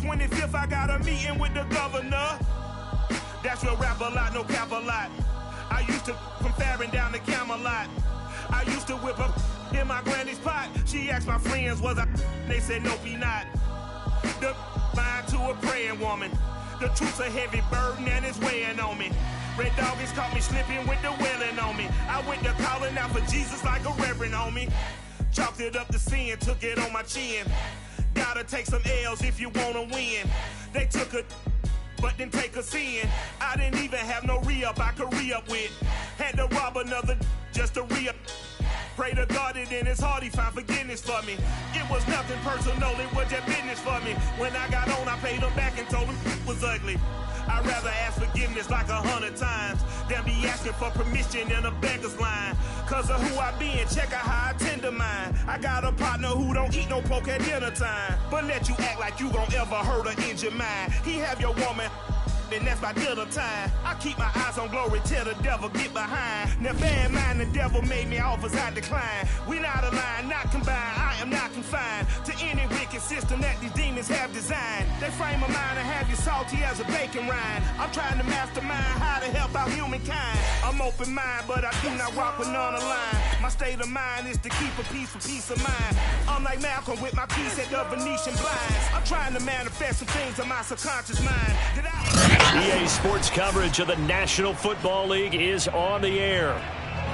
25th, I got a meeting with the governor. That's real rap a lot, no cap a lot. I used to from Farron down to Camelot. I used to whip up in my granny's pot. She asked my friends, was I? They said, nope, he not. The mind to a praying woman. The truth's a heavy burden and it's weighing on me. Red doggies caught me slipping with the wailing on me. I went to calling out for Jesus like a reverend on me. Chalked it up to sin, took it on my chin. Gotta take some L's if you wanna win. They took a but didn't take a sin. I didn't even have no re-up I could re-up with. Had to rob another just to re-up. Pray to God that in his heart he found forgiveness for me. It was nothing personal, it was just business for me. When I got on, I paid him back and told him it was ugly. I'd rather ask forgiveness like 100 times than be asking for permission in a beggar's line. Cause of who I be and check out how I tend to mine. I got a partner who don't eat no pork at dinner time, but let you act like you gon' ever hurt or injure mine. He have your woman, and that's my dinner time. I keep my eyes on glory till the devil get behind. Now bear in mind the devil made me offers I decline. We not aligned, not combined, I am not confined to any wicked system that these demons have designed. They frame a mind and have you salty as a bacon rind. I'm trying to mastermind how to help out humankind. I'm open mind, but I do not rock with none aligned. My state of mind is to keep a peace for peace of mind. I'm like Malcolm with my piece at the Venetian blinds. I'm trying to manifest some things in my subconscious mind. EA Sports coverage of the National Football League is on the air.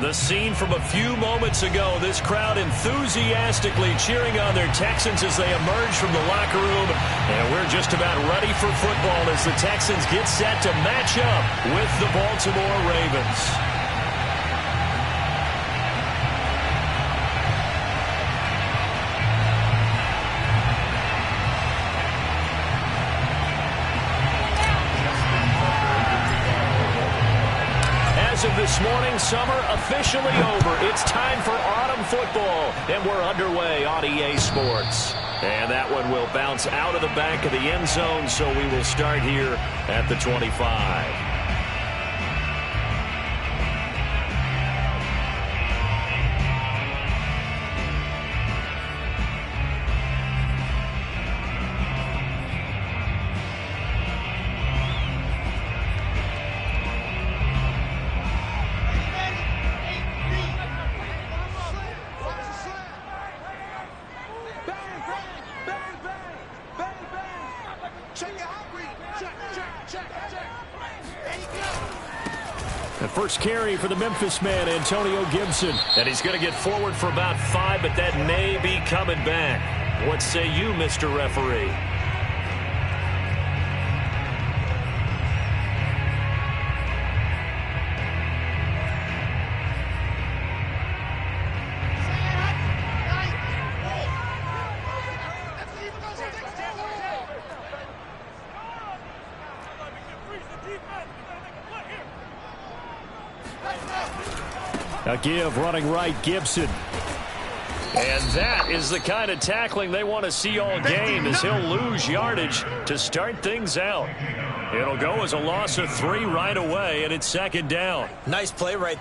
The scene from a few moments ago, this crowd enthusiastically cheering on their Texans as they emerge from the locker room. And we're just about ready for football as the Texans get set to match up with the Baltimore Ravens. Of this morning, summer officially over. It's time for autumn football, and we're underway on EA Sports. And that one will bounce out of the back of the end zone, so we will start here at the 25. The first carry for the Memphis man, Antonio Gibson. And he's going to get forward for about 5, but that may be coming back. What say you, Mr. Referee? A give running right, Gibson. And that is the kind of tackling they want to see all game, as he'll lose yardage to start things out. It'll go as a loss of 3 right away, and it's second down. Nice play right.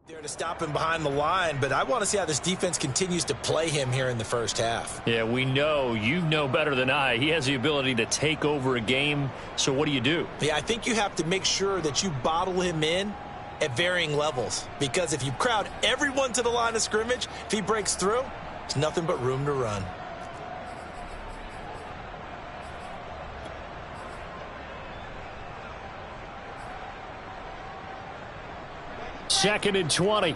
There to stop him behind the line, but I want to see how this defense continues to play him here in the first half. Yeah, we know, you know better than I, he has the ability to take over a game, so what do you do? Yeah, I think you have to make sure that you bottle him in at varying levels, because if you crowd everyone to the line of scrimmage, if he breaks through, there's nothing but room to run. Second and 20.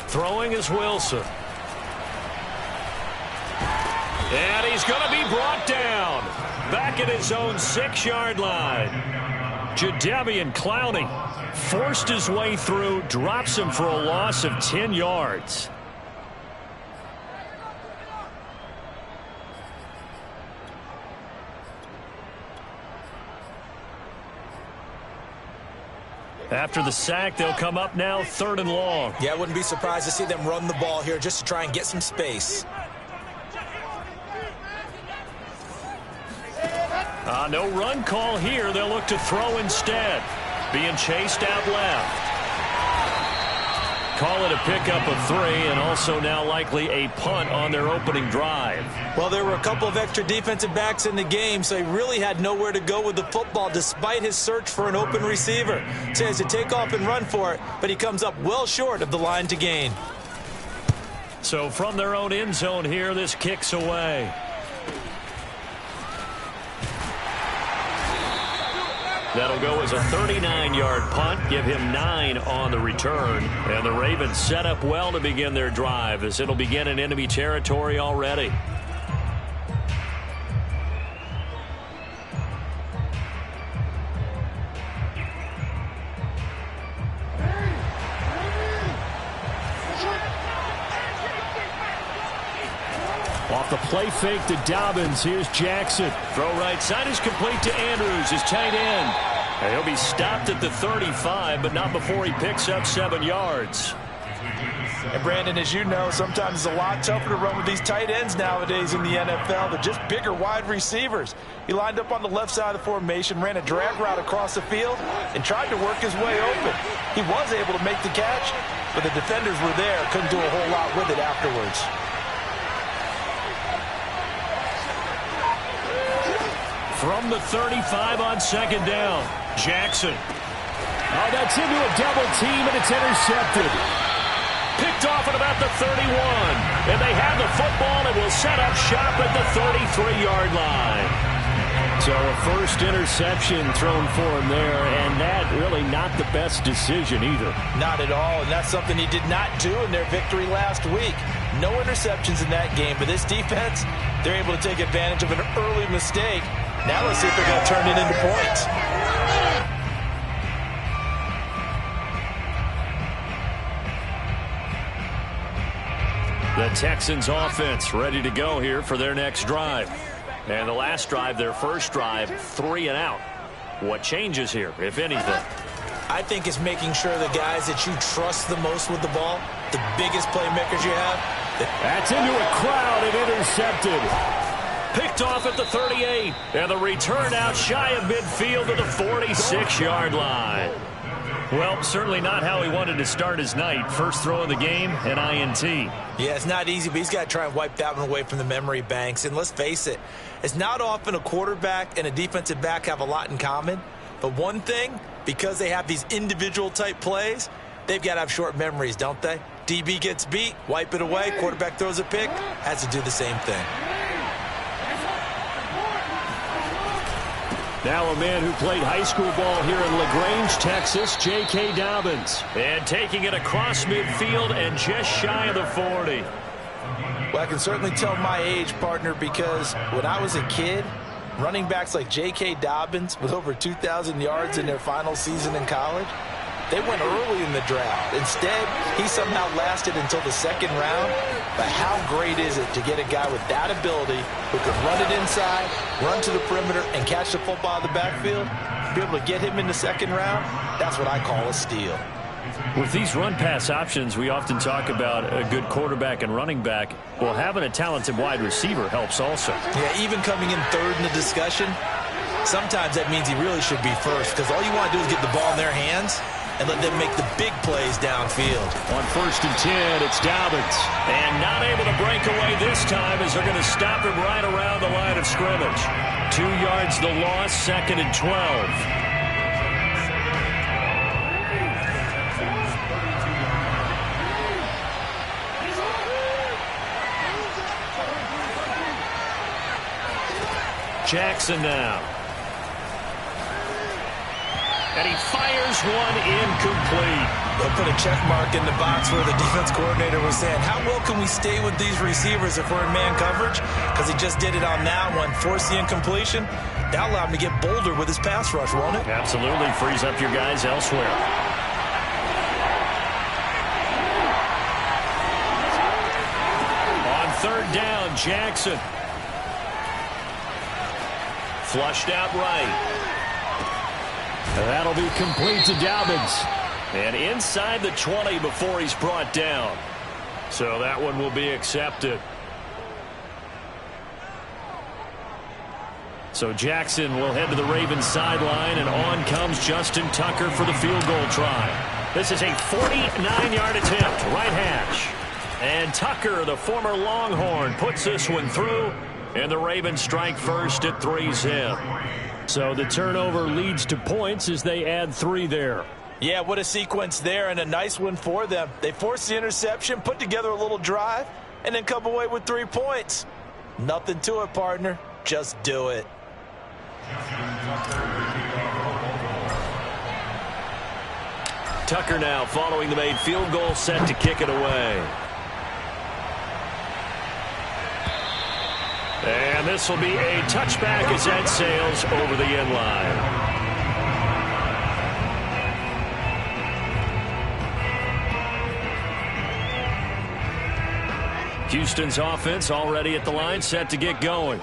Throwing is Wilson. And he's going to be brought down. Back at his own 6-yard line. Jadeveon Clowney Forced his way through, drops him for a loss of 10 yards. After the sack, they'll come up now 3rd and long. Yeah, I wouldn't be surprised to see them run the ball here just to try and get some space. No run call here. They'll look to throw instead. Being chased out left. Call it a pickup of 3, and also now likely a punt on their opening drive. Well, there were a couple of extra defensive backs in the game, so he really had nowhere to go with the football despite his search for an open receiver. So he has to take off and run for it, but he comes up well short of the line to gain. So from their own end zone here, this kicks away. That'll go as a 39-yard punt, give him 9 on the return. And the Ravens set up well to begin their drive as it'll begin in enemy territory already. Off the play fake to Dobbins. Here's Jackson. Throw right side is complete to Andrews, his tight end. And he'll be stopped at the 35, but not before he picks up 7 yards. And Brandon, as you know, sometimes it's a lot tougher to run with these tight ends nowadays in the NFL. They're just bigger wide receivers. He lined up on the left side of the formation, ran a drag route across the field, and tried to work his way open. He was able to make the catch, but the defenders were there, couldn't do a whole lot with it afterwards. From the 35 on 2nd down, Jackson. Oh, that's into a double team, and it's intercepted. Picked off at about the 31. And they have the football and will set up shop at the 33-yard line. So a first interception thrown for him there, and that really not the best decision either. Not at all, and that's something he did not do in their victory last week. No interceptions in that game, but this defense, they're able to take advantage of an early mistake. Now let's see if they're going to turn it into points. The Texans offense ready to go here for their next drive. And the last drive, their first drive, 3 and out. What changes here, if anything? I think it's making sure the guys that you trust the most with the ball, the biggest playmakers you have. That's into a crowd and intercepted. Picked off at the 38. And the return out shy of midfield to the 46-yard line. Well, certainly not how he wanted to start his night. First throw of the game, an INT. Yeah, it's not easy, but he's got to try and wipe that one away from the memory banks. And let's face it, it's not often a quarterback and a defensive back have a lot in common. But one thing, because they have these individual type plays, they've got to have short memories, don't they? DB gets beat, wipe it away, quarterback throws a pick, has to do the same thing. Now a man who played high school ball here in LaGrange, Texas, J.K. Dobbins. And taking it across midfield and just shy of the 40. Well, I can certainly tell my age, partner, because when I was a kid, running backs like J.K. Dobbins with over 2,000 yards in their final season in college, they went early in the draft. Instead, he somehow lasted until the 2nd round. But how great is it to get a guy with that ability who can run it inside, run to the perimeter, and catch the football out of the backfield? Be able to get him in the 2nd round, that's what I call a steal. With these run-pass options, we often talk about a good quarterback and running back. Well, having a talented wide receiver helps also. Yeah, even coming in 3rd in the discussion, sometimes that means he really should be first, because all you want to do is get the ball in their hands and let them make the big plays downfield. On 1st and 10, it's Dobbins. And not able to break away this time as they're going to stop him right around the line of scrimmage. 2 yards the loss, 2nd and 12. Jackson now. And he fires one incomplete. They'll put a check mark in the box where the defense coordinator was saying, how well can we stay with these receivers if we're in man coverage? Because he just did it on that one, forced the incompletion. That'll allow him to get bolder with his pass rush, won't it? Absolutely. Frees up your guys elsewhere. Jackson. Flushed out right. That'll be complete to Dobbins. And inside the 20 before he's brought down. So that one will be accepted. So Jackson will head to the Ravens sideline, and on comes Justin Tucker for the field goal try. This is a 49-yard attempt, right hash. And Tucker, the former Longhorn, puts this one through, and the Ravens strike first at 3-zip. So the turnover leads to points as they add 3 there. Yeah, what a sequence there, and a nice one for them. They forced the interception, put together a little drive, and then come away with 3 points. Nothing to it, partner. Just do it. Tucker now following the made field goal, set to kick it away. And this will be a touchback as that sails over the end line. Houston's offense already at the line, set to get going.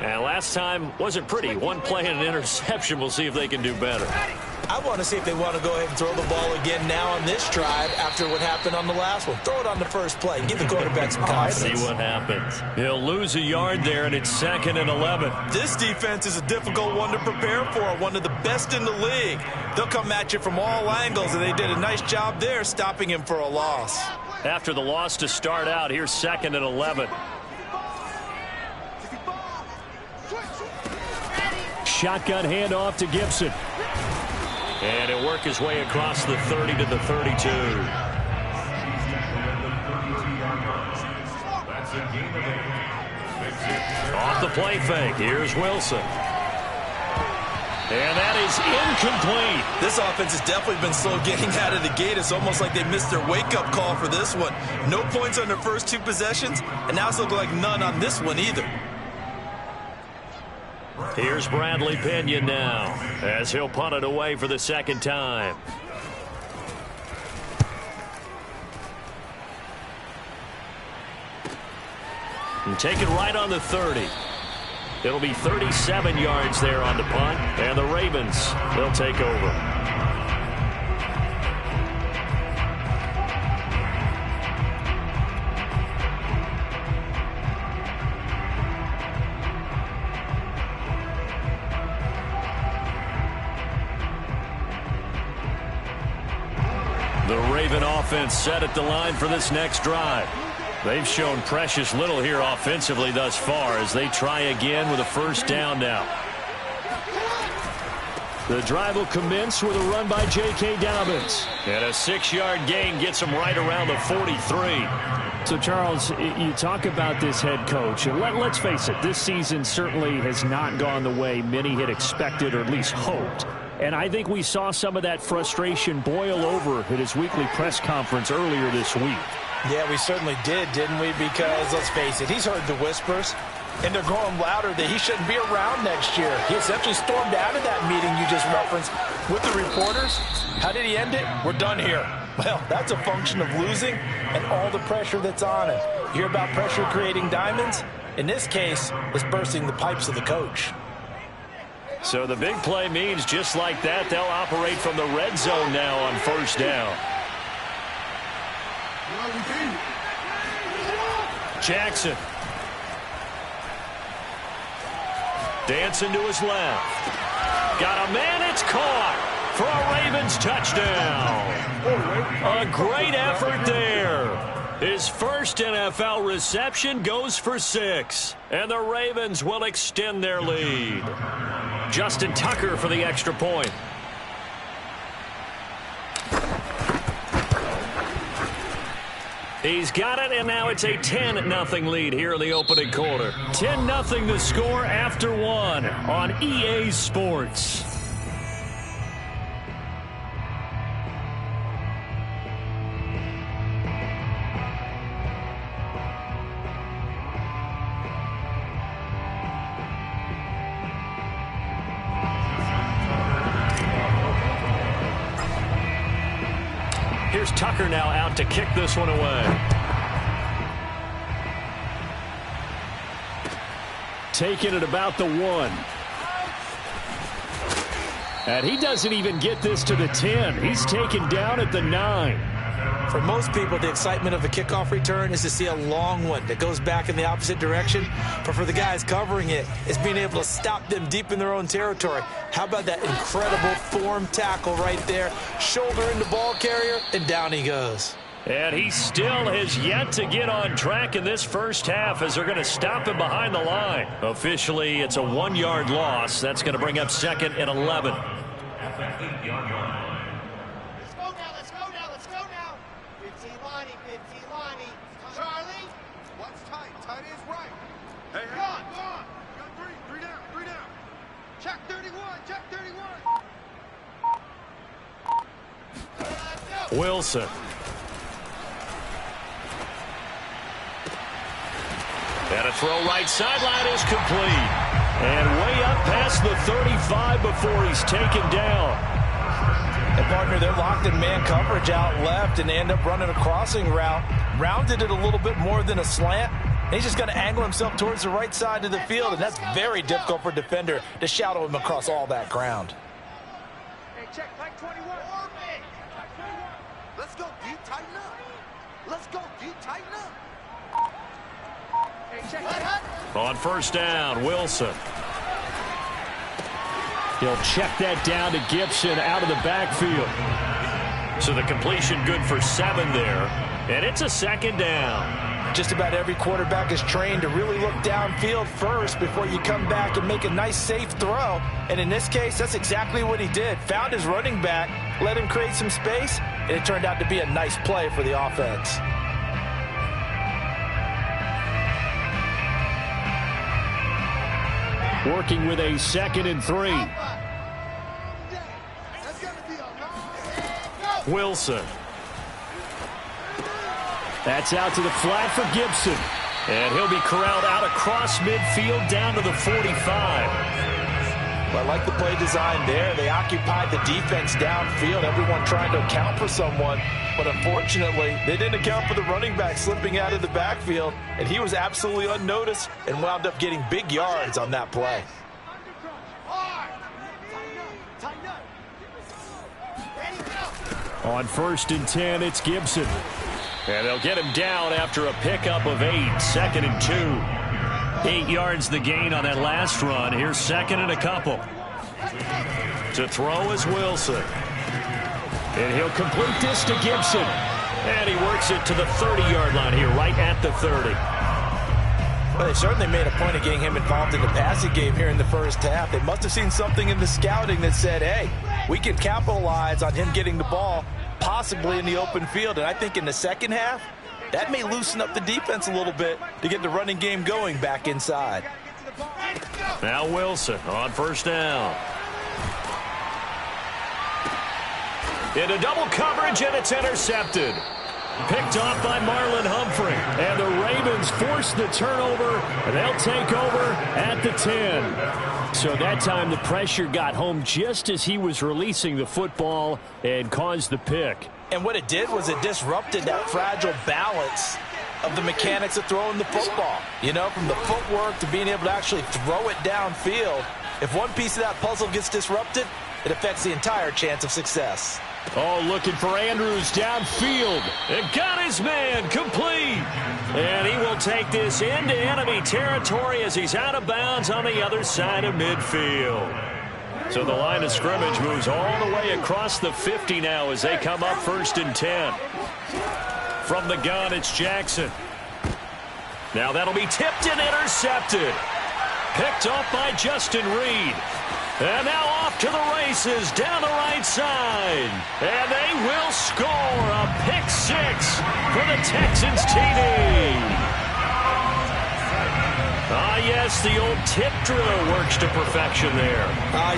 And last time wasn't pretty. One play and an interception. We'll see if they can do better. I want to see if they want to go ahead and throw the ball again now on this drive after what happened on the last one. Throw it on the first play. Give the quarterback some confidence. See what happens. He'll lose a yard there, and it's 2nd and 11. This defense is a difficult one to prepare for, one of the best in the league. They'll come at you from all angles, and they did a nice job there stopping him for a loss. After the loss to start out, here's 2nd and 11. Shotgun handoff to Gibson. And he'll work his way across the 30 to the 32. Off the play fake. Here's Wilson. And that is incomplete. This offense has definitely been slow getting out of the gate. It's almost like they missed their wake-up call for this one. No points on their first 2 possessions, and now it's looking like none on this one either. Here's Bradley Pinion now, as he'll punt it away for the 2nd time. And take it right on the 30. It'll be 37 yards there on the punt, and the Ravens, they'll take over. The Raven offense set at the line for this next drive. They've shown precious little here offensively thus far as they try again with a first down now. The drive will commence with a run by J.K. Dobbins. And a 6-yard gain gets him right around the 43. So, Charles, you talk about this head coach, and let's face it, this season certainly has not gone the way many had expected or at least hoped. And I think we saw some of that frustration boil over at his weekly press conference earlier this week. Yeah, we certainly did, didn't we? Because, let's face it, he's heard the whispers, and they're growing louder that he shouldn't be around next year. He essentially stormed out of that meeting you just referenced with the reporters. How did he end it? We're done here. Well, that's a function of losing and all the pressure that's on him. You hear about pressure creating diamonds? In this case, it's bursting the pipes of the coach. So the big play means just like that, they'll operate from the red zone now on first down. Jackson. Dancing to his left. Got a man, it's caught for a Ravens touchdown. A great effort there. His first NFL reception goes for 6. And the Ravens will extend their lead. Justin Tucker for the extra point. He's got it, and now it's a 10-0 lead here in the opening quarter. 10-0 the score after 1 on EA Sports. Here's Tucker now out to kick this one away. taken at about the 1. And he doesn't even get this to the 10. He's taken down at the 9. For most people, the excitement of a kickoff return is to see a long one that goes back in the opposite direction. But for the guys covering it, it's being able to stop them deep in their own territory. How about that incredible form tackle right there? Shoulder in the ball carrier, and down he goes. And he still has yet to get on track in this first half as they're going to stop him behind the line. Officially, it's a 1-yard loss. That's going to bring up 2nd and 11. Wilson. And a throw right sideline is complete. And way up past the 35 before he's taken down. And partner, they're locked in man coverage out left, and they end up running a crossing route. Rounded it a little bit more than a slant. And he's just going to angle himself towards the right side of the field, and that's very difficult for a defender to shadow him across all that ground. Hey, check, like 21. Let's go deep, tighten up. Let's go deep, tighten up. Hey, check. On first down, Wilson. He'll check that down to Gibson out of the backfield. So the completion good for 7 there. And it's a 2nd down. Just about every quarterback is trained to really look downfield first before you come back and make a nice, safe throw. And in this case, that's exactly what he did. Found his running back, let him create some space, and it turned out to be a nice play for the offense. Working with a 2nd and 3. Wilson. That's out to the flat for Gibson. And he'll be corralled out across midfield down to the 45. Well, I like the play design there. They occupied the defense downfield, everyone trying to account for someone. But unfortunately, they didn't account for the running back slipping out of the backfield, and he was absolutely unnoticed and wound up getting big yards on that play. On 1st and 10, it's Gibson. And they'll get him down after a pickup of 8, 2nd and 2. 8 yards the gain on that last run. Here's 2nd and a couple. To throw is Wilson. And he'll complete this to Gibson. And he works it to the 30-yard line here, right at the 30. Well, they certainly made a point of getting him involved in the passing game here in the first half. They must have seen something in the scouting that said, hey, we can capitalize on him getting the ball possibly in the open field. And I think in the second half, that may loosen up the defense a little bit to get the running game going back inside. Now Wilson on first down. Into double coverage, and it's intercepted. Picked off by Marlon Humphrey. And the Ravens force the turnover, and they'll take over at the 10. So that time the pressure got home just as he was releasing the football and caused the pick. And what it did was it disrupted that fragile balance of the mechanics of throwing the football. You know, from the footwork to being able to actually throw it downfield. If one piece of that puzzle gets disrupted, it affects the entire chance of success. Oh, looking for Andrews downfield. And got his man complete. And he will take this into enemy territory as he's out of bounds on the other side of midfield. So the line of scrimmage moves all the way across the 50 now as they come up 1st and 10. From the gun, it's Jackson. Now that'll be tipped and intercepted. Picked off by Justin Reed. And now off to the races down the right side. And they will score a pick 6 for the Texans TD. Ah, yes, the old tip drill works to perfection there.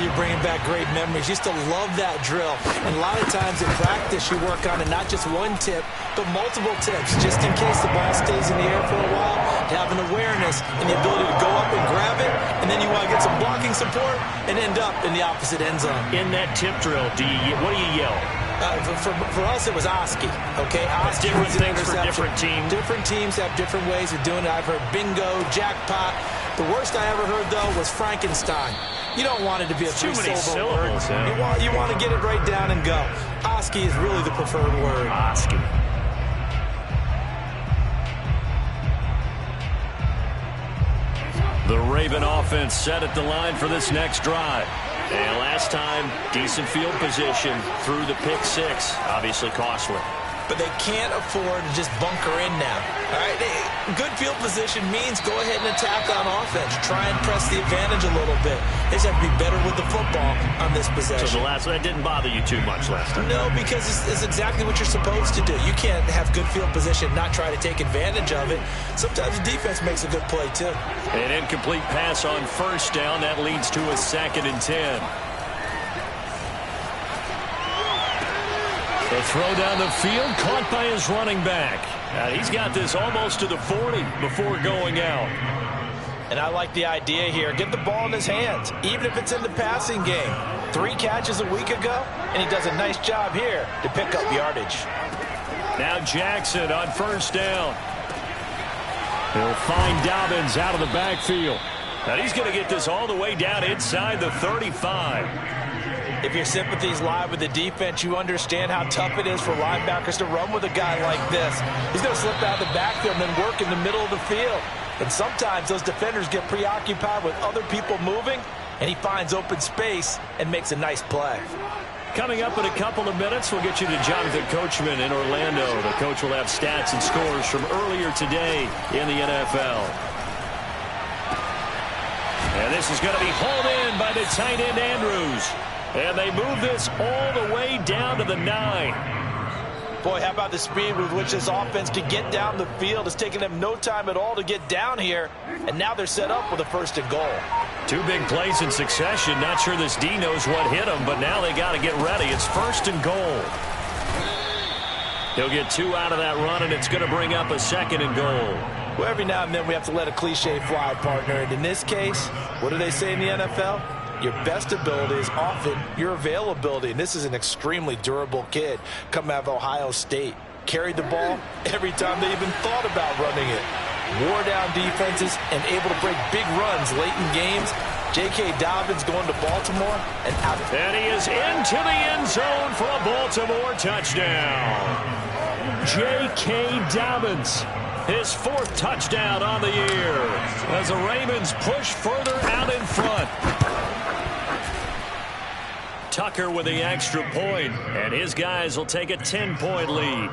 You're bringing back great memories. Used to love that drill. And a lot of times in practice, you work on it, not just one tip, but multiple tips, just in case the ball stays in the air for a while, to have an awareness and the ability to go up and grab it, and then you want to get some blocking support and end up in the opposite end zone. In that tip drill, what do you yell? For us, it was Oski. Okay, Oski different was an things for different teams. Different teams have different ways of doing it. I've heard bingo, jackpot. The worst I ever heard, though, was Frankenstein. You don't want it to be a three-syllable word. Yeah. You want to get it right down and go. Oski is really the preferred word. Oski. The Raven offense set at the line for this next drive. And last time, decent field position through the pick six. Obviously costly. But they can't afford to just bunker in now. All right, good field position means go ahead and attack on offense. Try and press the advantage a little bit. They just have to be better with the football on this possession. So that didn't bother you too much last time? No, because it's exactly what you're supposed to do. You can't have good field position, not try to take advantage of it. Sometimes the defense makes a good play, too. An incomplete pass on first down. That leads to a 2nd and 10. The throw down the field, caught by his running back. He's got this almost to the 40 before going out. And I like the idea here. Get the ball in his hands, even if it's in the passing game. 3 catches a week ago, and he does a nice job here to pick up yardage. Now Jackson on first down. He'll find Dobbins out of the backfield. And he's going to get this all the way down inside the 35. If your sympathies lie with the defense, you understand how tough it is for linebackers to run with a guy like this. He's going to slip out of the backfield and then work in the middle of the field. And sometimes those defenders get preoccupied with other people moving, and he finds open space and makes a nice play. Coming up in a couple of minutes, we'll get you to Jonathan Coachman in Orlando. The coach will have stats and scores from earlier today in the NFL. And this is going to be hauled in by the tight end Andrews. And they move this all the way down to the 9. Boy, how about the speed with which this offense can get down the field? It's taken them no time at all to get down here. And now they're set up with a 1st and goal. 2 big plays in succession. Not sure this D knows what hit him, but now they got to get ready. It's 1st and goal. He'll get 2 out of that run, and it's going to bring up a 2nd and goal. Well, every now and then we have to let a cliche fly, partner. And in this case, what do they say in the NFL? Your best ability is often your availability. And this is an extremely durable kid coming out of Ohio State. Carried the ball every time they even thought about running it. Wore down defenses and able to break big runs late in games. J.K. Dobbins going to Baltimore and out. And he is into the end zone for a Baltimore touchdown. J.K. Dobbins, his 4th touchdown on the year as the Ravens push further out in front. Tucker with the extra point, and his guys will take a 10-point lead.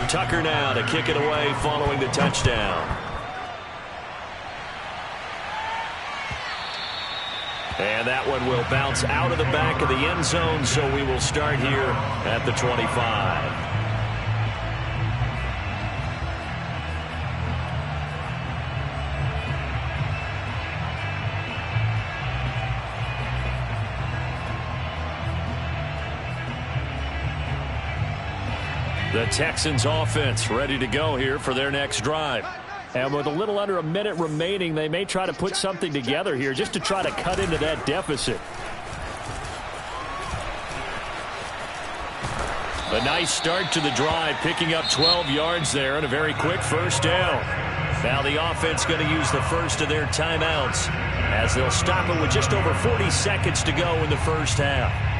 Tucker now to kick it away following the touchdown. And that one will bounce out of the back of the end zone, so we will start here at the 25. The Texans offense ready to go here for their next drive. And with a little under a minute remaining, they may try to put something together here just to try to cut into that deficit. A nice start to the drive, picking up 12 yards there and a very quick 1st down. Now the offense going to use the first of their timeouts as they'll stop it with just over 40 seconds to go in the 1st half.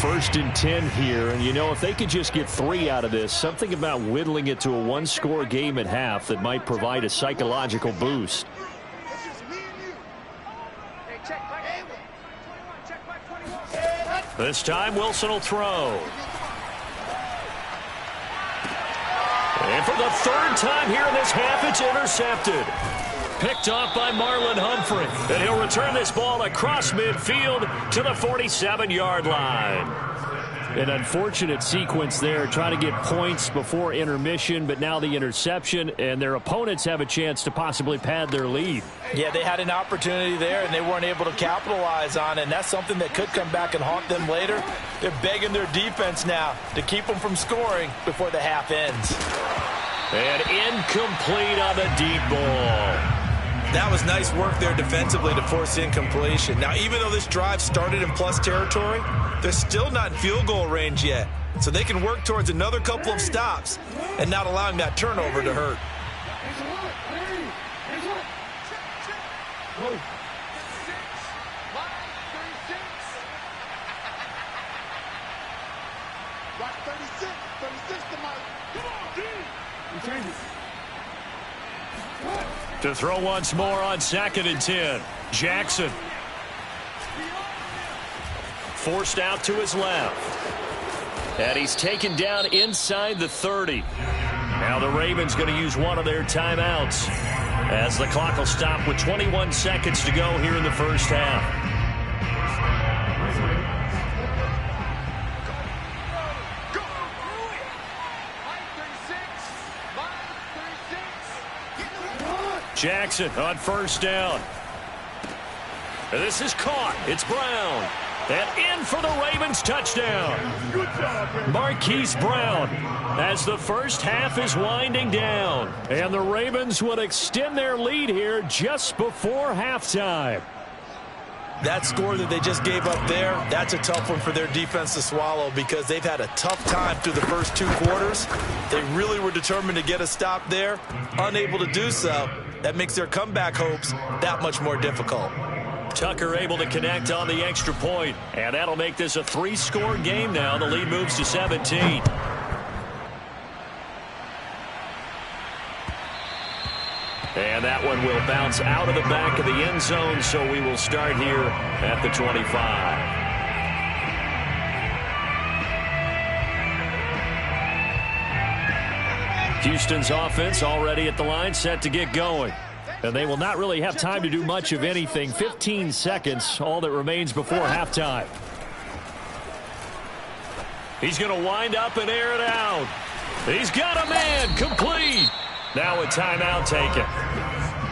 1st and 10 here, and you know, if they could just get 3 out of this, something about whittling it to a 1-score game at half that might provide a psychological boost. This time Wilson will throw. And for the 3rd time here in this half, it's intercepted. Picked off by Marlon Humphrey. And he'll return this ball across midfield to the 47-yard line. An unfortunate sequence there, trying to get points before intermission, but now the interception, and their opponents have a chance to possibly pad their lead. Yeah, they had an opportunity there, and they weren't able to capitalize on it, and that's something that could come back and haunt them later. They're begging their defense now to keep them from scoring before the half ends. And incomplete on the deep ball. That was nice work there defensively to force the incompletion. Now, even though this drive started in plus territory, they're still not in field goal range yet. So they can work towards another couple of stops and not allowing that turnover to hurt. To throw once more on 2nd and 10. Jackson. Forced out to his left. And he's taken down inside the 30. Now the Ravens going to use one of their timeouts as the clock will stop with 21 seconds to go here in the first half. Jackson on first down. And this is caught. It's Brown. And in for the Ravens touchdown. Good job, Marquise Brown as the first half is winding down. And the Ravens will extend their lead here just before halftime. That score that they just gave up there, that's a tough one for their defense to swallow because they've had a tough time through the first 2 quarters. They really were determined to get a stop there, unable to do so. That makes their comeback hopes that much more difficult. Tucker able to connect on the extra point, and that'll make this a 3-score game now. The lead moves to 17. And that one will bounce out of the back of the end zone, so we will start here at the 25. Houston's offense already at the line, set to get going. And they will not really have time to do much of anything. 15 seconds, all that remains before halftime. He's going to wind up and air it out. He's got a man, complete. Now a timeout taken.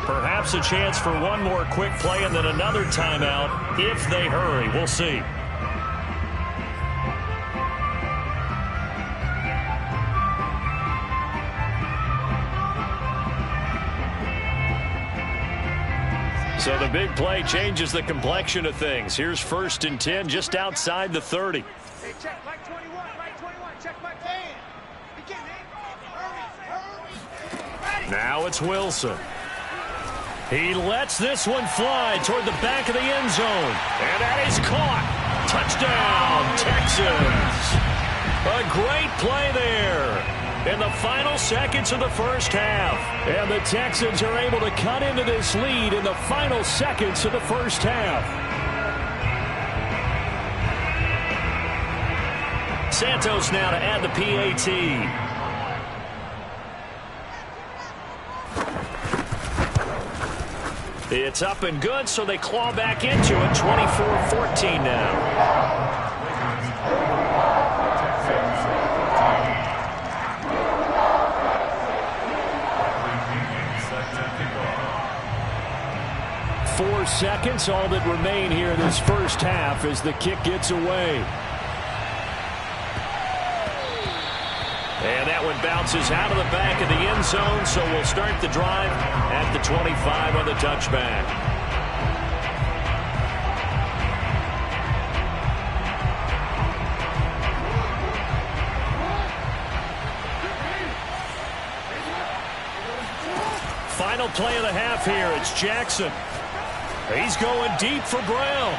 Perhaps a chance for one more quick play and then another timeout if they hurry. We'll see. So the big play changes the complexion of things. Here's 1st and 10 just outside the 30. Hey, check Mike 21, Mike 21, check Mike 10. Begin, hurry. Now it's Wilson. He lets this one fly toward the back of the end zone. And that is caught. Touchdown, Texans. A great play there in the final seconds of the first half. And the Texans are able to cut into this lead in the final seconds of the first half. Santos now to add the PAT. It's up and good, so they claw back into it. 24-14 now. Four seconds, all that remain here in this first half as the kick gets away. And that one bounces out of the back of the end zone, so we'll start the drive at the 25 on the touchback. Final play of the half here. It's Jackson. He's going deep for Brown.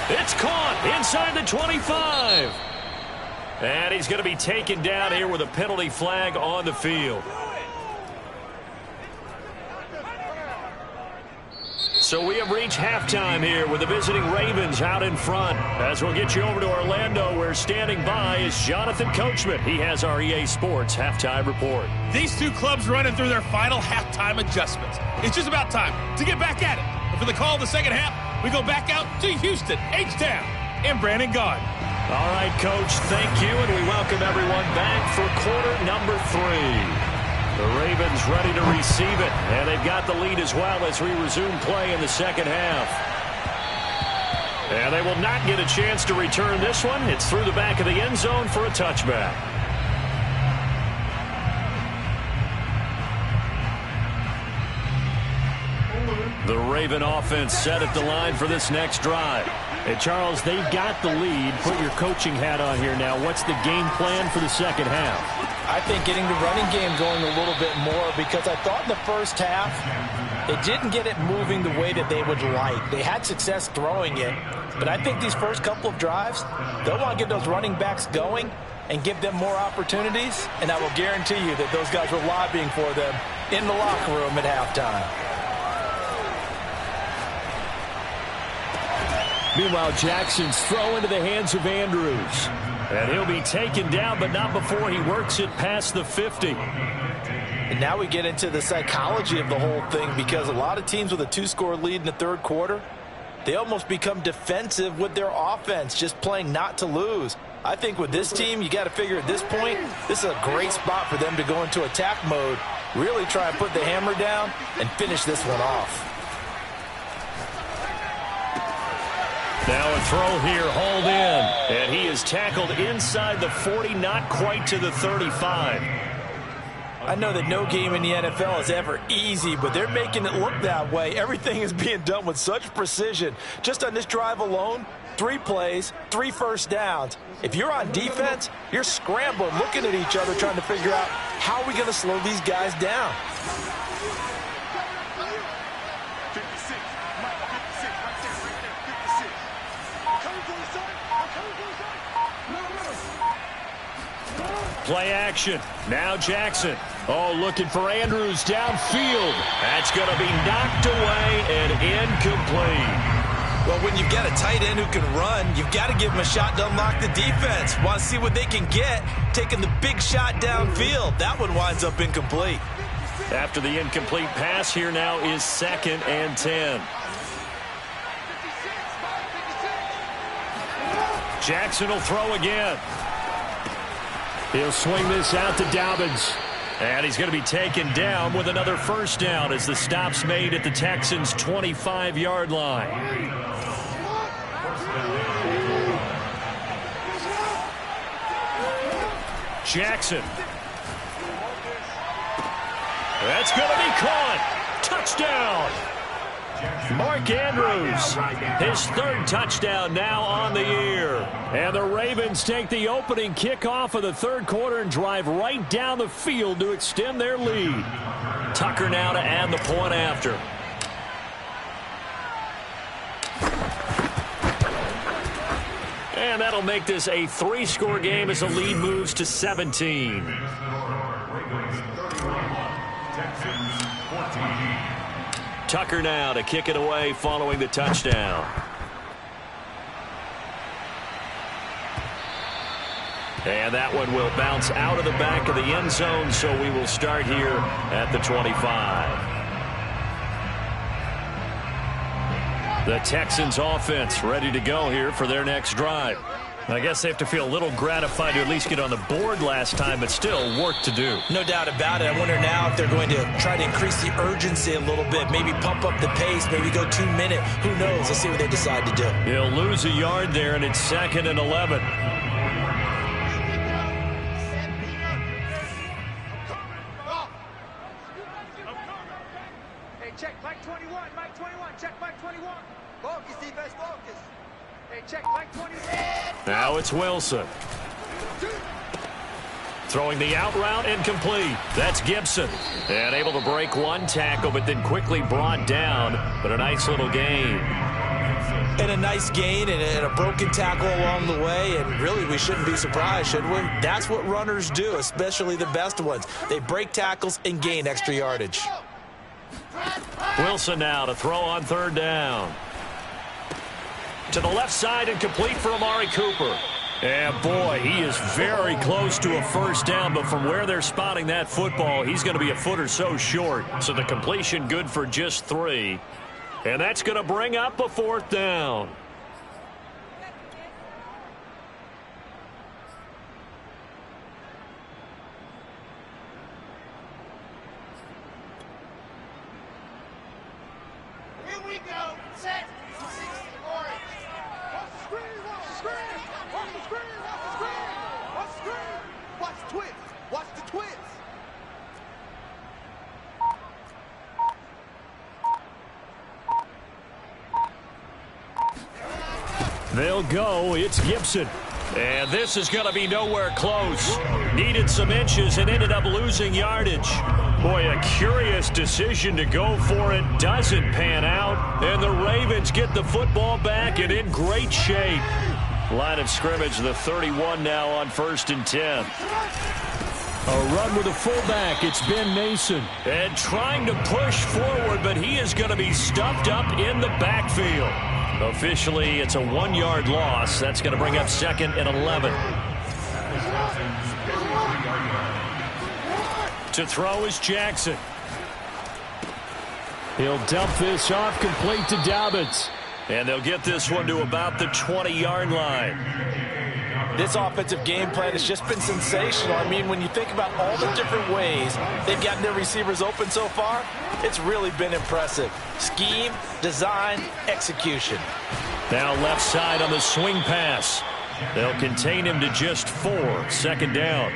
It's caught inside the 25. And he's going to be taken down here with a penalty flag on the field. So we have reached halftime here with the visiting Ravens out in front. As we'll get you over to Orlando, where standing by is Jonathan Coachman. He has our EA Sports halftime report. These two clubs running through their final halftime adjustments. It's just about time to get back at it. And for the call of the second half, we go back out to Houston, H-Town, and Brandon Gaudin. All right, Coach, thank you, and we welcome everyone back for quarter number 3. The Ravens ready to receive it, and they've got the lead as well as we resume play in the second half. And they will not get a chance to return this one. It's through the back of the end zone for a touchback. The Raven offense set at the line for this next drive. Hey, Charles, they've got the lead. Put your coaching hat on here now. What's the game plan for the second half? I think getting the running game going a little bit more, because I thought in the first half it didn't get it moving the way that they would like. They had success throwing it, but I think these first couple of drives, they'll want to get those running backs going and give them more opportunities, and I will guarantee you that those guys were lobbying for them in the locker room at halftime. Meanwhile, Jackson's throw into the hands of Andrews. And he'll be taken down, but not before he works it past the 50. And now we get into the psychology of the whole thing, because a lot of teams with a 2-score lead in the third quarter, they almost become defensive with their offense, just playing not to lose. I think with this team, you got to figure at this point, this is a great spot for them to go into attack mode, really try and put the hammer down and finish this one off. Now a throw here, hauled in. And he is tackled inside the 40, not quite to the 35. I know that no game in the NFL is ever easy, but they're making it look that way. Everything is being done with such precision. Just on this drive alone, 3 plays, 3 first downs. If you're on defense, you're scrambling, looking at each other, trying to figure out how are we going to slow these guys down. Play action. Now Jackson. Oh, looking for Andrews downfield. That's going to be knocked away and incomplete. Well, when you've got a tight end who can run, you've got to give him a shot to unlock the defense. Want to see what they can get, taking the big shot downfield. That one winds up incomplete. After the incomplete pass, here now is 2nd and 10. Jackson will throw again. He'll swing this out to Dobbins. And he's going to be taken down with another first down as the stop's made at the Texans' 25-yard line. Jackson. That's going to be caught. Touchdown. Mark Andrews, his 3rd touchdown now on the year. And the Ravens take the opening kickoff of the third quarter and drive right down the field to extend their lead. Tucker now to add the point after. And that'll make this a 3-score game as the lead moves to 17. Tucker now to kick it away following the touchdown. And that one will bounce out of the back of the end zone, so we will start here at the 25. The Texans offense ready to go here for their next drive. I guess they have to feel a little gratified to at least get on the board last time, but still work to do. No doubt about it. I wonder now if they're going to try to increase the urgency a little bit, maybe pump up the pace, maybe go 2-minute. Who knows? Let's see what they decide to do. He'll lose a yard there, and it's 2nd and 11. Hey, check Mike 21, Mike 21, check Mike 21. Focus, defense, focus. Hey, check Mike 21. Now it's Wilson. Throwing the out route incomplete. That's Gibson. And able to break one tackle, but then quickly brought down. But a nice little gain. And a nice gain and a broken tackle along the way. And really, we shouldn't be surprised, should we? That's what runners do, especially the best ones. They break tackles and gain extra yardage. Wilson now to throw on 3rd down. To the left side and complete for Amari Cooper. And boy, he is very close to a first down, but from where they're spotting that football, he's going to be a foot or so short. So the completion good for just 3. And that's going to bring up a 4th down. Here we go. Set. 60 orange. Watch the screen. Watch the screen. Watch the screen. Watch the screen. Watch the screen. Watch the twist. Watch the twist. They'll go. It's Gibson. And this is going to be nowhere close. Needed some inches and ended up losing yardage. Boy, a curious decision to go for it. Doesn't pan out. And the Ravens get the football back and in great shape. Line of scrimmage, the 31 now on 1st and 10. A run with a fullback. It's Ben Mason. And trying to push forward, but he is going to be stuffed up in the backfield. Officially, it's a 1-yard loss. That's going to bring up 2nd and 11. To throw is Jackson. He'll dump this off, complete to Dobbins. And they'll get this one to about the 20-yard line. This offensive game plan has just been sensational. I mean, when you think about all the different ways they've gotten their receivers open so far, it's really been impressive. Scheme, design, execution. Now left side on the swing pass. They'll contain him to just 4. 2nd down.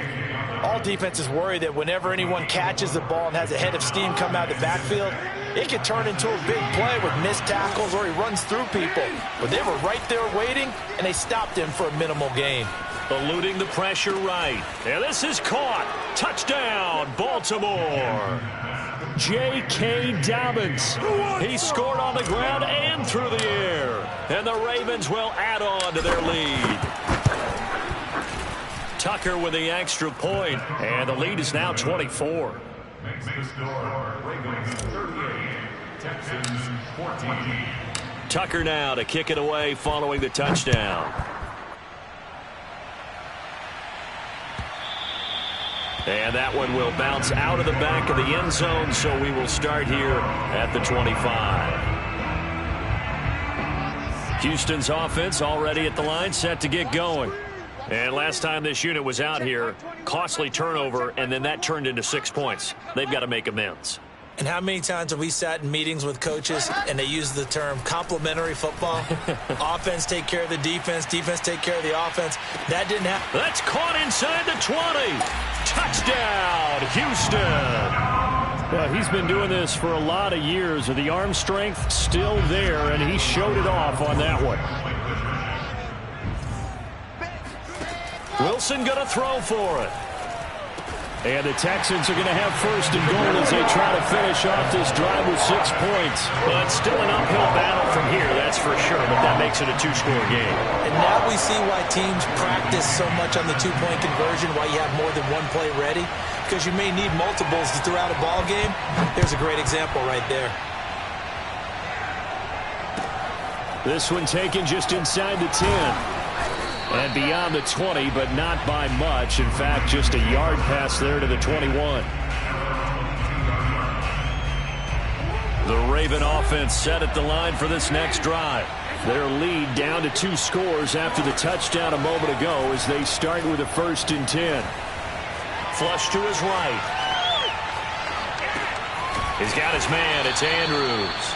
All defenses worry that whenever anyone catches the ball and has a head of steam come out of the backfield, it can turn into a big play with missed tackles or he runs through people. But they were right there waiting, and they stopped him for a minimal gain. Eluding the pressure right. And this is caught. Touchdown, Baltimore. J.K. Dobbins. He scored on the ground and through the air. And the Ravens will add on to their lead. Tucker with the extra point, and the lead is now 24. Makes the score, Ravens 38, Texans 14. Tucker now to kick it away following the touchdown. And that one will bounce out of the back of the end zone, so we will start here at the 25. Houston's offense already at the line, set to get going. And last time this unit was out here, costly turnover, and then that turned into 6 points. They've got to make amends. And how many times have we sat in meetings with coaches and they use the term complementary football? Offense take care of the defense, defense take care of the offense. That didn't happen. That's caught inside the 20. Touchdown, Houston. Well, he's been doing this for a lot of years. The arm strength still there, and he showed it off on that one. Wilson going to throw for it. And the Texans are going to have 1st and goal as they try to finish off this drive with 6 points. But still an uphill battle from here, that's for sure. But that makes it a 2-score game. And now we see why teams practice so much on the 2-point conversion, why you have more than one play ready. Because you may need multiples throughout a ball game. There's a great example right there. This one taken just inside the 10. And beyond the 20, but not by much. In fact, just a yard pass there to the 21. The Raven offense set at the line for this next drive. Their lead down to 2 scores after the touchdown a moment ago as they start with a 1st and 10. Flush to his right. He's got his man. It's Andrews.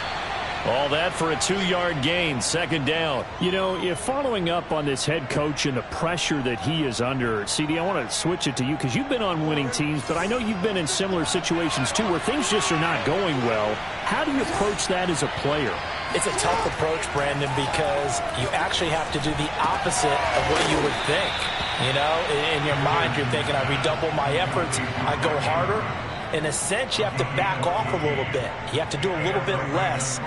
All that for a 2-yard gain, 2nd down. You know, if following up on this head coach and the pressure that he is under, CD, I want to switch it to you because you've been on winning teams, but I know you've been in similar situations too where things just are not going well. How do you approach that as a player? It's a tough approach, Brandon, because you actually have to do the opposite of what you would think. You know, in your mind, you're thinking, I redouble my efforts, I go harder. In a sense, you have to back off a little bit. You have to do a little bit less.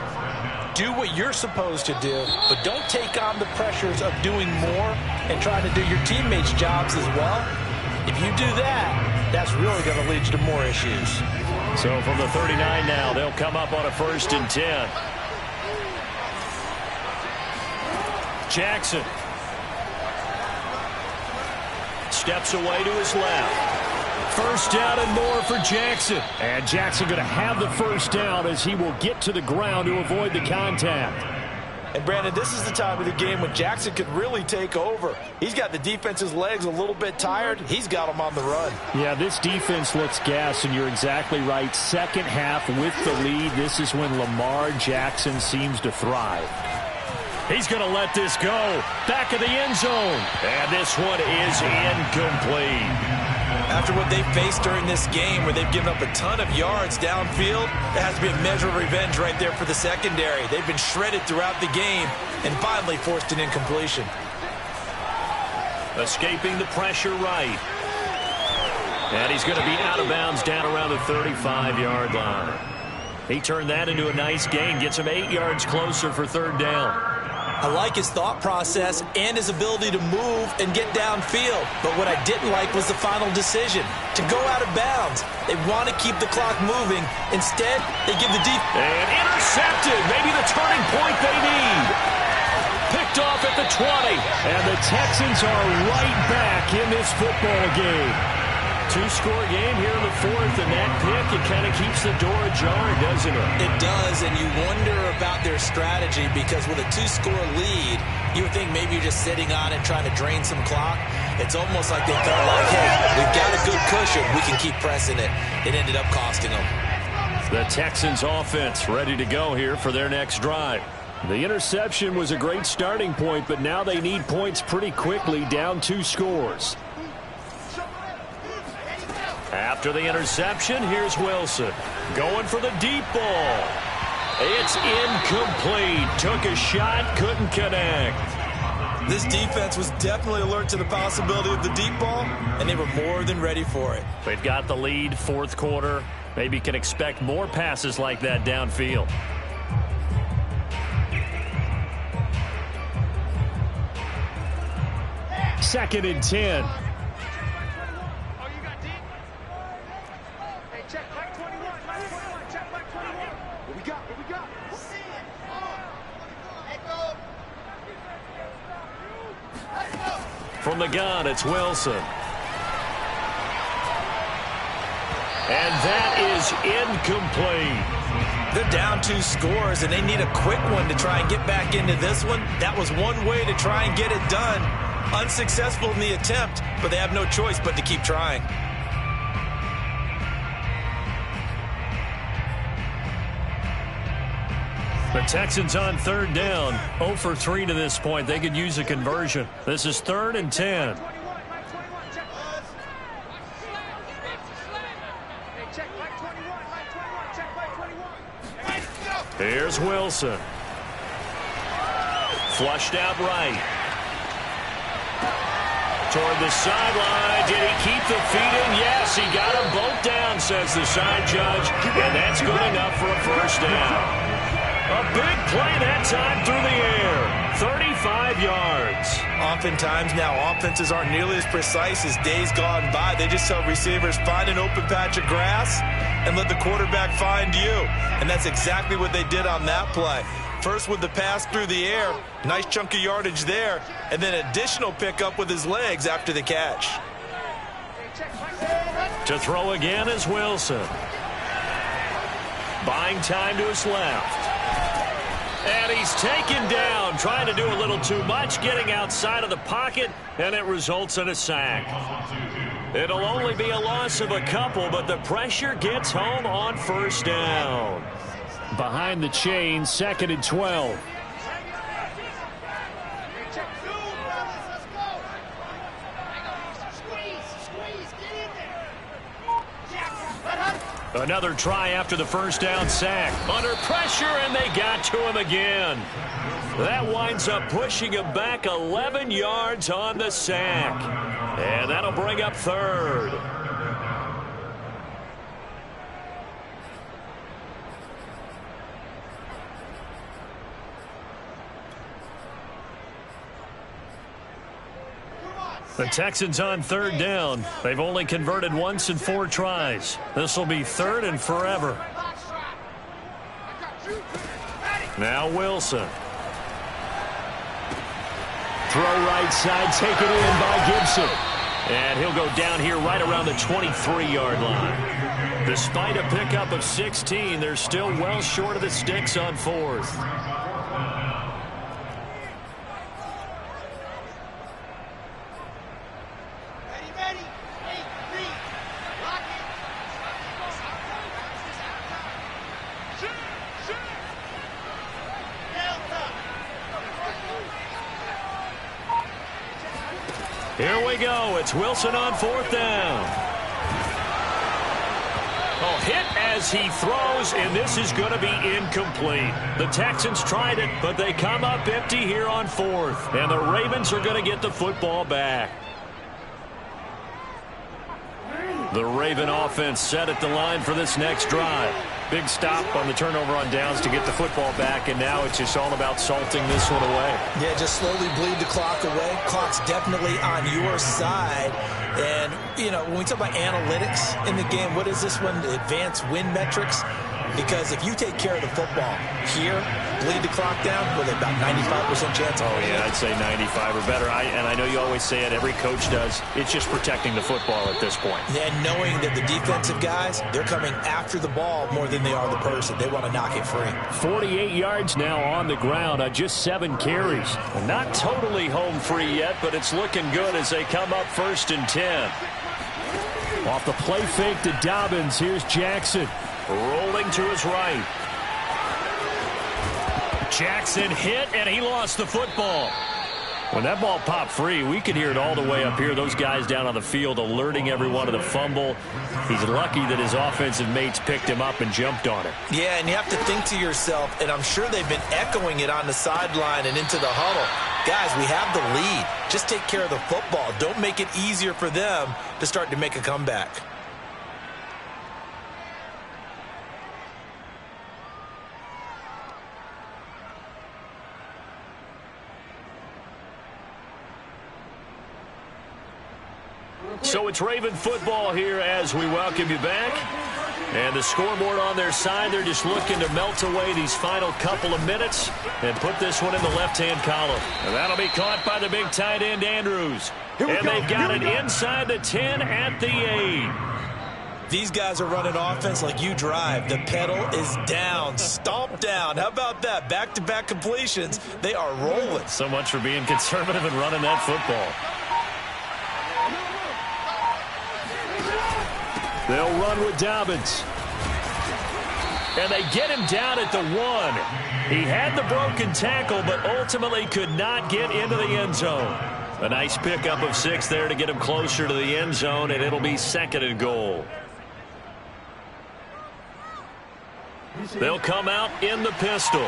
Do what you're supposed to do, but don't take on the pressures of doing more and trying to do your teammates' jobs as well. If you do that, that's really going to lead you to more issues. So from the 39 now, they'll come up on a 1st and 10. Jackson steps away to his left. 1st down and more for Jackson. And Jackson going to have the 1st down as he will get to the ground to avoid the contact. And, Brandon, this is the time of the game when Jackson could really take over. He's got the defense's legs a little bit tired. He's got them on the run. Yeah, this defense looks gassed, and you're exactly right. 2nd half with the lead. This is when Lamar Jackson seems to thrive. He's going to let this go. Back of the end zone. And this one is incomplete. After what they faced during this game where they've given up a ton of yards downfield, there has to be a measure of revenge right there for the secondary. They've been shredded throughout the game and finally forced an incompletion. Escaping the pressure right. And he's going to be out of bounds down around the 35-yard line. He turned that into a nice gain, gets him 8 yards closer for third down. I like his thought process and his ability to move and get downfield. But what I didn't like was the final decision, to go out of bounds. They want to keep the clock moving. Instead, they give the deep. And intercepted. Maybe the turning point they need. Picked off at the 20. And the Texans are right back in this football game. Two-score game here in the fourth, and that pick, it kind of keeps the door ajar, doesn't it? It does, and you wonder about their strategy because with a two-score lead, you would think maybe you're just sitting on it trying to drain some clock. It's almost like they felt like, hey, we've got a good cushion. We can keep pressing it. It ended up costing them. The Texans offense ready to go here for their next drive. The interception was a great starting point, but now they need points pretty quickly, down 2 scores. After the interception, here's Wilson. Going for the deep ball. It's incomplete. Took a shot, couldn't connect. This defense was definitely alert to the possibility of the deep ball, and they were more than ready for it. They've got the lead, fourth quarter. Maybe can expect more passes like that downfield. Second and 10. From the gun, it's Wilson. And that is incomplete. They're down 2 scores, and they need a quick one to try and get back into this one. That was one way to try and get it done. Unsuccessful in the attempt, but they have no choice but to keep trying. The Texans on third down, 0 for 3 to this point. They could use a conversion. This is 3rd and 10. Here's Wilson. Flushed out right. Toward the sideline. Did he keep the feet in? Yes, he got them both down, says the side judge. And that's good enough for a first down. A big play that time through the air. 35 yards. Oftentimes now, offenses aren't nearly as precise as days gone by. They just tell receivers, find an open patch of grass and let the quarterback find you. And that's exactly what they did on that play. First with the pass through the air. Nice chunk of yardage there. And then additional pickup with his legs after the catch. To throw again is Wilson. Buying time to his left. And he's taken down, trying to do a little too much, getting outside of the pocket, and it results in a sack. It'll only be a loss of a couple, but the pressure gets home on first down. Behind the chain, 2nd and 12. Another try after the first down sack. Under pressure, and they got to him again. That winds up pushing him back 11 yards on the sack. And that'll bring up 3rd. The Texans on 3rd down. They've only converted once in 4 tries. This will be 3rd and forever. Now Wilson. Throw right side, taken in by Gibson. And he'll go down here right around the 23-yard line. Despite a pickup of 16, they're still well short of the sticks on 4th. Here we go. It's Wilson on 4th down. hit as he throws, and this is going to be incomplete. The Texans tried it, but they come up empty here on 4th, and the Ravens are going to get the football back. The Raven offense set at the line for this next drive. Big stop on the turnover on downs to get the football back, and now it's just all about salting this one away. Yeah, just slowly bleed the clock away. Clock's definitely on your side. And, you know, when we talk about analytics in the game, what is this one? Advanced win metrics? Because if you take care of the football here, bleed the clock down, with about 95% chance. Oh, yeah, I'd say 95 or better. And I know you always say it, every coach does. It's just protecting the football at this point. And knowing that the defensive guys, they're coming after the ball more than they are the person. They want to knock it free. 48 yards now on the ground on just 7 carries. Not totally home free yet, but it's looking good as they come up 1st and 10. Off the play fake to Dobbins, here's Jackson. Rolling to his right. Jackson hit, and he lost the football. When that ball popped free, we could hear it all the way up here. Those guys down on the field alerting everyone of the fumble. He's lucky that his offensive mates picked him up and jumped on it. Yeah, and you have to think to yourself, and I'm sure they've been echoing it on the sideline and into the huddle. Guys, we have the lead. Just take care of the football. Don't make it easier for them to start to make a comeback. So it's Raven football here as we welcome you back. And the scoreboard on their side, they're just looking to melt away these final couple of minutes and put this one in the left-hand column. And that'll be caught by the big tight end, Andrews. And they've got it inside the 10 at the 8. These guys are running offense like you drive. The pedal is down, stomp down. How about that? Back-to-back completions. They are rolling. So much for being conservative and running that football. They'll run with Dobbins. And they get him down at the 1. He had the broken tackle, but ultimately could not get into the end zone. A nice pickup of 6 there to get him closer to the end zone, and it'll be 2nd and goal. They'll come out in the pistol.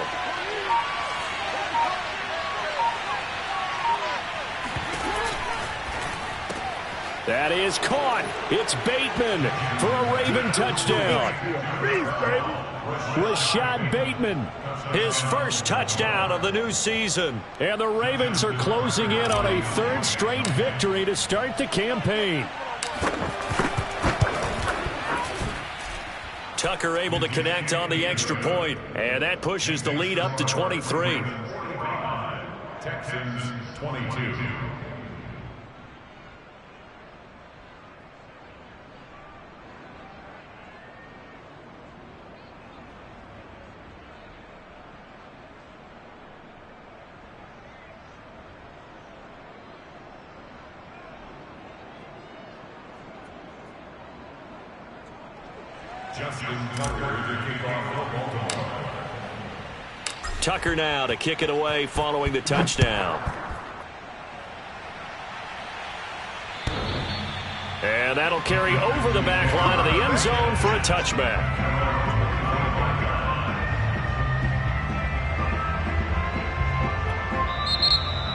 That is caught. It's Bateman for a Raven touchdown. Rashad Bateman, his first touchdown of the new season. And the Ravens are closing in on a 3rd straight victory to start the campaign. Tucker able to connect on the extra point, and that pushes the lead up to 23. Texans 22. Tucker now to kick it away following the touchdown. And that'll carry over the back line of the end zone for a touchback.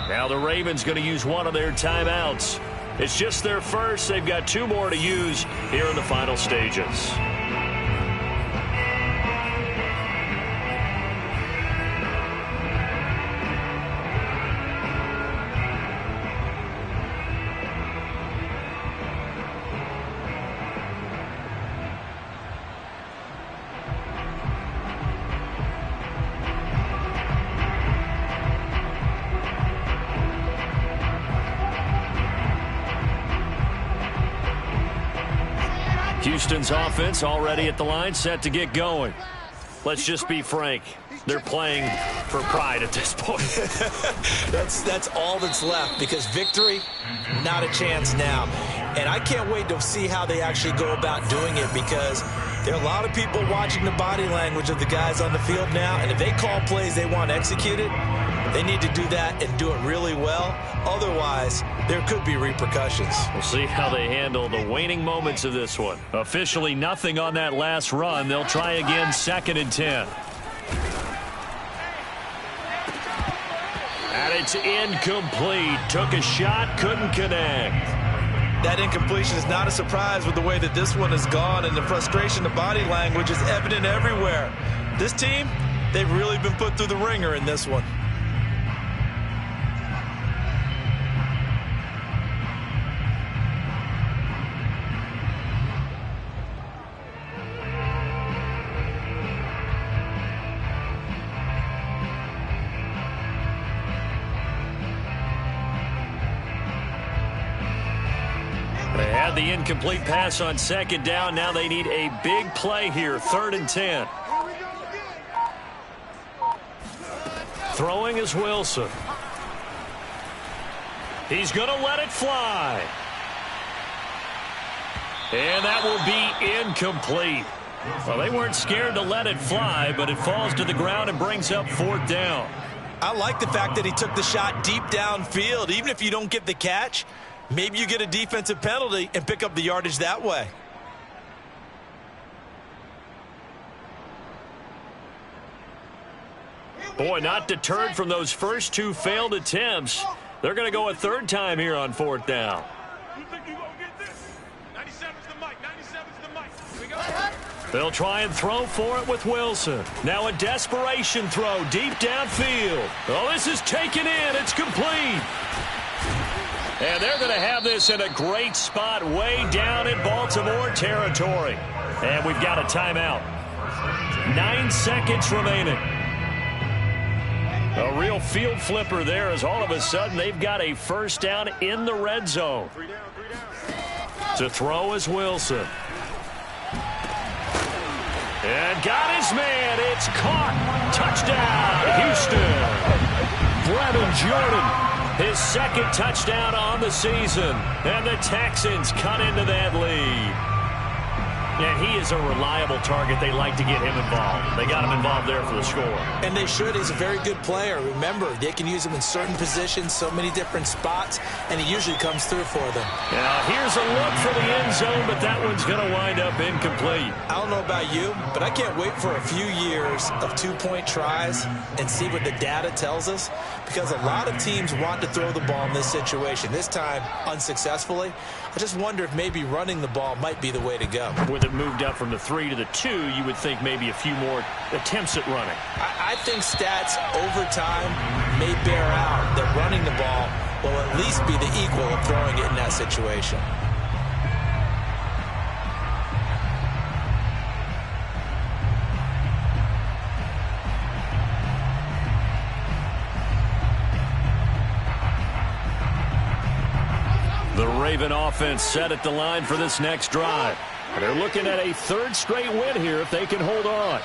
Now the Ravens going to use one of their timeouts. It's just their first. They've got 2 more to use here in the final stages. Houston's offense already at the line, set to get going. Let's just be frank. They're playing for pride at this point. That's all that's left, because victory, not a chance now. And I can't wait to see how they actually go about doing it, because there are a lot of people watching the body language of the guys on the field now, and if they call plays they want executed, They need to do that and do it really well. Otherwise, there could be repercussions. We'll see how they handle the waning moments of this one. Officially nothing on that last run. They'll try again, 2nd and 10. And it's incomplete. Took a shot, couldn't connect. That incompletion is not a surprise with the way that this one has gone, and the frustration, the body language is evident everywhere. This team, they've really been put through the ringer in this one. They had the incomplete pass on 2nd down. Now they need a big play here, 3rd and 10. Throwing is Wilson. He's going to let it fly. And that will be incomplete. Well, they weren't scared to let it fly, but it falls to the ground and brings up 4th down. I like the fact that he took the shot deep downfield. Even if you don't get the catch, maybe you get a defensive penalty and pick up the yardage that way. Boy, not deterred from those first 2 failed attempts. They're going to go a 3rd time here on 4th down. You think you gonna get this? 97's the mic. 97's the mic. Here we go. They'll try and throw for it with Wilson. Now a desperation throw deep downfield. Oh, this is taken in. It's complete. And they're going to have this in a great spot way down in Baltimore territory. And we've got a timeout. 9 seconds remaining. A real field flipper there as all of a sudden they've got a 1st down in the red zone. To throw is Wilson. And got his man. It's caught. Touchdown, Houston. Brevin Jordan, his 2nd touchdown on the season. And the Texans cut into that lead. And he is a reliable target. They like to get him involved. They got him involved there for the score. And they should. He's a very good player. Remember, they can use him in certain positions, so many different spots, and he usually comes through for them. Now, here's a look for the end zone, but that one's going to wind up incomplete. I don't know about you, but I can't wait for a few years of 2-point tries and see what the data tells us, because a lot of teams want to throw the ball in this situation. This time, unsuccessfully. I just wonder if maybe running the ball might be the way to go. With it moved up from the 3 to the 2, you would think maybe a few more attempts at running. I think stats over time may bear out that running the ball will at least be the equal of throwing it in that situation. The Raven offense set at the line for this next drive. They're looking at a 3rd straight win here if they can hold on.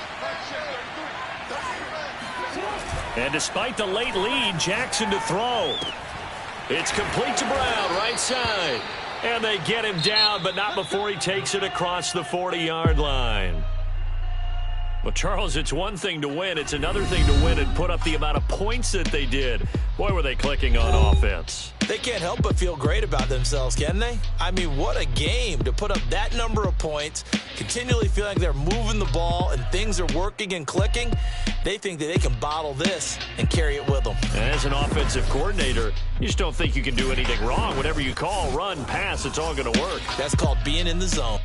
And despite the late lead, Jackson to throw. It's complete to Brown, right side. And they get him down, but not before he takes it across the 40-yard line. Well, Charles, it's one thing to win. It's another thing to win and put up the amount of points that they did. Boy, were they clicking on offense. They can't help but feel great about themselves, can they? I mean, what a game to put up that number of points, continually feeling like they're moving the ball and things are working and clicking. They think that they can bottle this and carry it with them. And as an offensive coordinator, you just don't think you can do anything wrong. Whatever you call, run, pass, it's all going to work. That's called being in the zone.